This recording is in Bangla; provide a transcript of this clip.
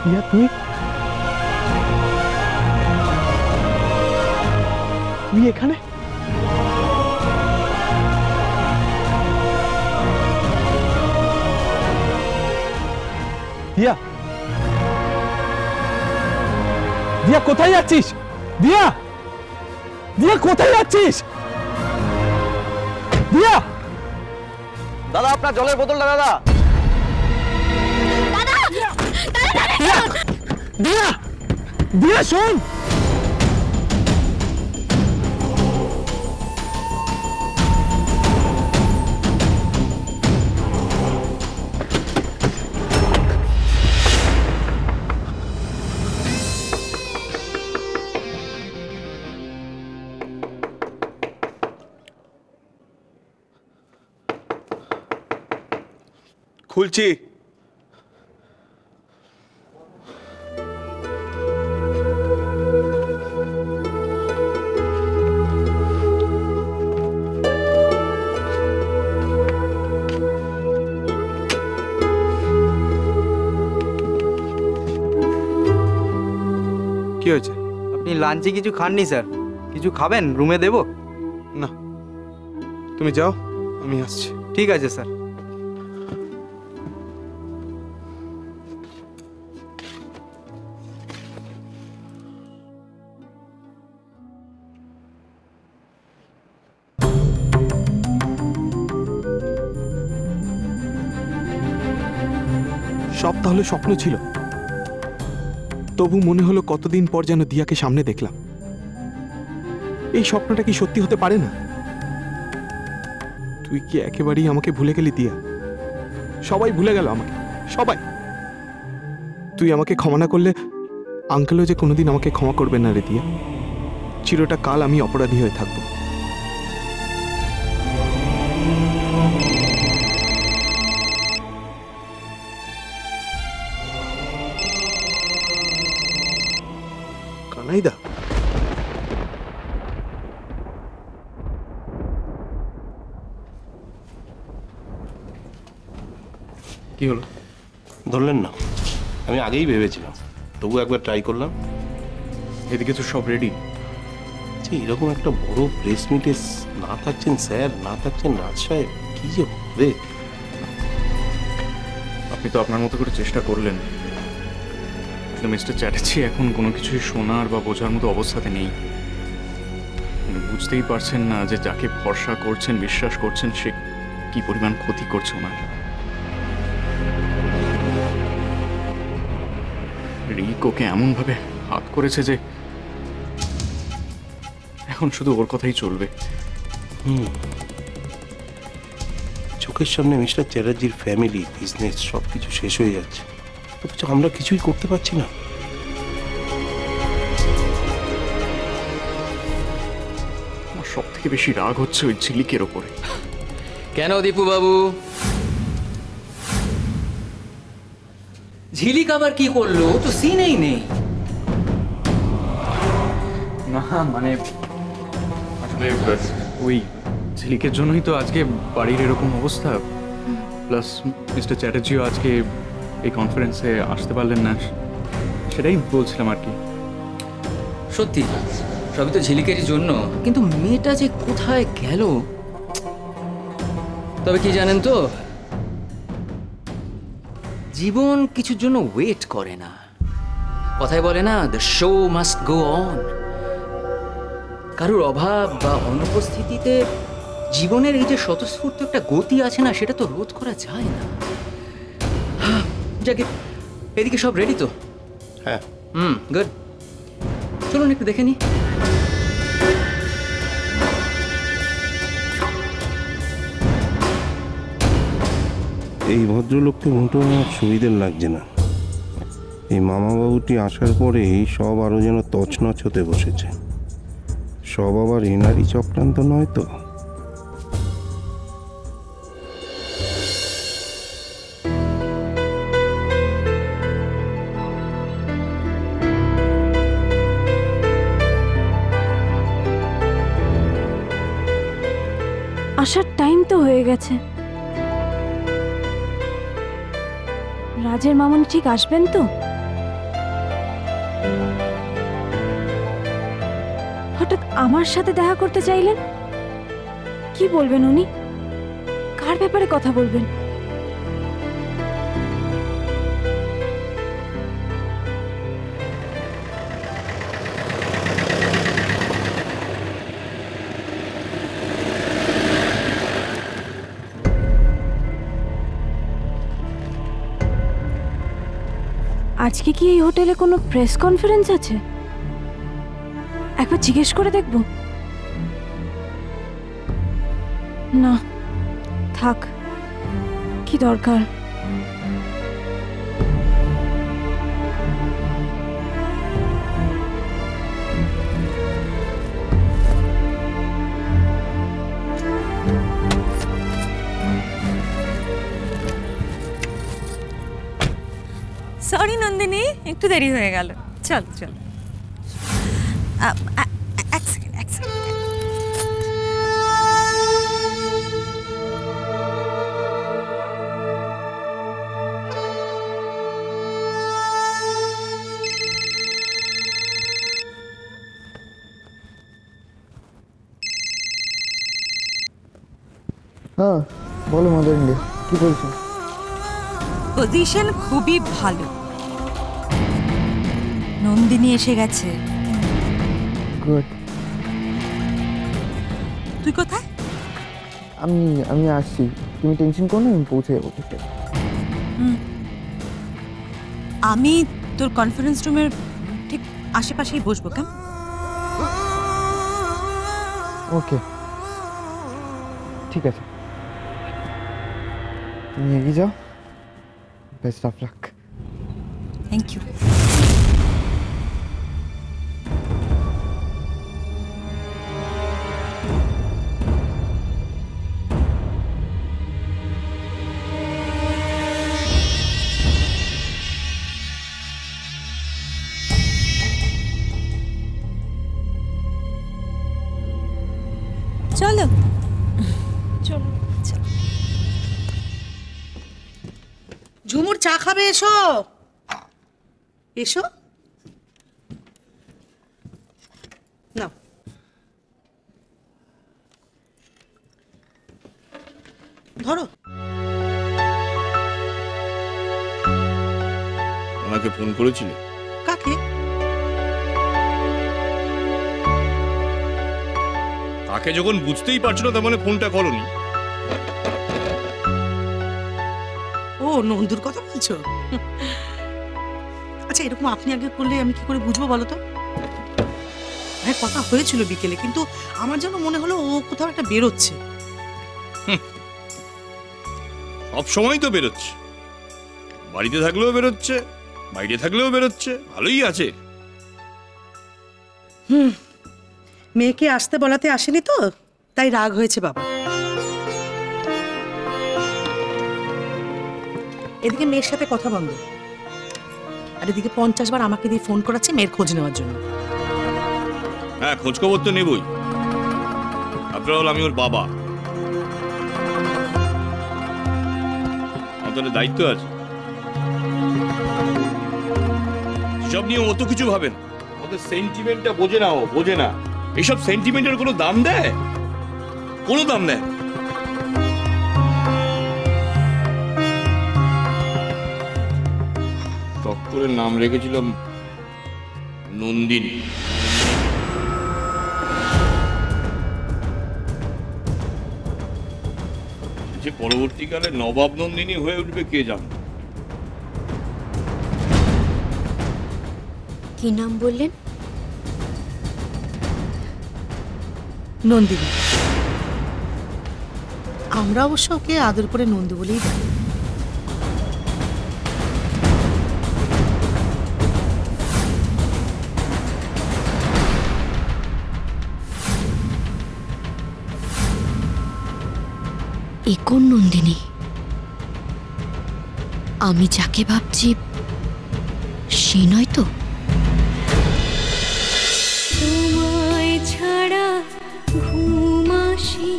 দিয়া তুই তুই এখানে? দিয়া দিয়া কোথায় যাচ্ছিস? দিয়া দিয়া কোথায় যাচ্ছিস? দিয়া দাদা আপনার জলের বোতলটা দাদা। দিয়া দিয়া দিয়া শোন, খুলছি। কি হয়েছে? আপনি লাঞ্চে কিছু খাননি স্যার, কিছু খাবেন? রুমে দেবো? না, তুমি যাও, আমি আসছি। ঠিক আছে স্যার। সব তাহলে স্বপ্ন ছিল? তবু মনে হলো কতদিন পর যেন দিয়াকে সামনে দেখলাম। এই স্বপ্নটা কি সত্যি হতে পারে না? তুই কি একেবারেই আমাকে ভুলে গেলি দিয়া? সবাই ভুলে গেল আমাকে, সবাই। তুই আমাকে ক্ষমা না করলে আঙ্কেলও যে কোনোদিন আমাকে ক্ষমা করবে না রে দিয়া। চিরটা কাল আমি অপরাধী হয়ে থাকবো। কানাইদা, কি হলো? ধরলেন না? আমি আগেই ভেবেছিলাম, তবু একবার ট্রাই করলাম। এদিকে তো সব রেডি। আচ্ছা, এরকম একটা বড় প্রেস মিটে না থাকছেন স্যার, না থাকছেন রাজ সাহেব, কি যে হবে? আপনি তো আপনার মতো করে চেষ্টা করলেন, কিন্তু মিস্টার চ্যাটার্জি এখন কোনো কিছুই শোনার বা বোঝার মতো অবস্থাতে নেই। বুঝতেই পারছেন না যে যাকে ভরসা করছেন, বিশ্বাস করছেন, সে কি পরিমাণ ক্ষতি করছে ওনার। রিক ওকে এমনভাবে হাত করেছে যে এখন শুধু ওর কথাই চলবে। চোখের সামনে মিস্টার চ্যাটার্জির ফ্যামিলি, বিজনেস সব কিছু শেষ হয়ে যাচ্ছে, অথচ আমরা কিছুই করতে পারছি না। আমার সব থেকে বেশি রাগ হচ্ছে ওই ঝিলিকের ওপরে। কেন দীপু বাবু? ঝিলিক আবার কি করলো? তো সিনেই নেই। না মানে আসলে ওই ঝিলিকের জন্যই তো আজকে বাড়ির এরকম অবস্থা, প্লাস মিস্টার চ্যাটার্জিও আজকে এই কনফারেন্সে আসতে পারলেন না, সেটাই বলছিলাম আর কি। সত্যি সবই তো ঝিলিকেরই জন্য, কিন্তু মেয়েটা যে কোথায় গেল। তবে কি জানেন তো, জীবন কিছুর জন্য ওয়েট করে না। কথায় বলে না, the show must go on. কারোর অভাব বা অনুপস্থিতিতে জীবনের এই যে স্বতঃস্ফূর্ত একটা গতি আছে না, সেটা তো রোধ করা যায় না। যাকে এদিকে সব রেডি তো? হ্যাঁ। গুড, চলুন একটু দেখে নি। এই ভদ্রলোককে মোটেও আমার সুবিধের লাগছে না। এই মামাবাবুটি আসার পরেই সব আরও যেন তছনছ হতে বসেছে। সব আবার এনারই চক্রান্ত নয় তো? আসার টাইম তো হয়ে গেছে। রাজের মামুনি ঠিক আসবেন তো? হঠাৎ আমার সাথে দেখা করতে চাইলেন? কি বলবেন উনি? কার ব্যাপারে কথা বলবেন? আজকে কি এই হোটেলে কোনো প্রেস কনফারেন্স আছে? একবার জিজ্ঞেস করে দেখব। না থাক, কি দরকার। সরি নন্দিনী, একটু দেরি হয়ে গেল। চল চল, এক সেকেন্ড এক সেকেন্ড। হ্যাঁ বলো মাদার ইন্ডিয়া, কি বলছো? পজিশন খুবই ভালো। নন্দিনী এসে গেছে। গুড। তুই কোথায়? আমি আসছি, তুমি টেনশন করো না, আমি পৌঁছে যাবো। আমি তোর কনফারেন্স রুমের ঠিক আশেপাশেই বসবো। কেমন? ওকে ঠিক আছে, তুমি এগিয়ে যাও। Best of luck. Thank you. চলো চলো। ঝুমুর চা খাবে? এসো এসো, নাও। ধরো। ওনাকে ফোন করেছিলে? কাকে? কাকে যখন বুঝতেই পারছো না, তার মানে ফোনটা করোনি। ও নন্দুর কথা বলছো? আচ্ছা এরকম আপনি আগে করলে আমি কি করে বুঝবো বলো তো? হ্যাঁ কথা হয়েছিল বিকেলে, কিন্তু আমার যেন মনে হলো ও কোথাও একটা বেরোচ্ছে। সব সময় তো বেরোচ্ছে, বাড়িতে থাকলেও বেরোচ্ছে, বাইরে থাকলেও বেরোচ্ছে, ভালোই আছে। মেয়েকে আসতে বলাতে আসেনি তো, তাই রাগ হয়েছে বাবা। এদিকে মেয়ের সাথে কথা বন্ধ, আর এদিকে 50 বার আমাকে দিয়ে ফোন করাচ্ছে মেয়ের খোঁজ নেওয়ার জন্য। হ্যাঁ খোঁজ খবর তো নেবই, আফটার অল আমি ওর বাবা, আমাদের দায়িত্ব আছে। সব নিয়ে অত কিছু ভাবেন, ওদের সেন্টিমেন্টটা বোঝে না, ও বোঝে না। এইসব সেন্টিমেন্টের কোনো দাম দেয়? কোনো দাম দেয়? করে নাম রেখেছিলাম নন্দিনী। যে পরবর্তীকালে নবাব নন্দিনী হয়ে উঠবে কে জানে। কি নাম বললেন? নন্দিনী। আমরা অবশ্য ওকে আদর করে নন্দু বলেই ডাকি। এ কোন নন্দিনী? আমি যাকে ভাবছি সে নয় তো? তোমায় ছাড়া ঘুম আসি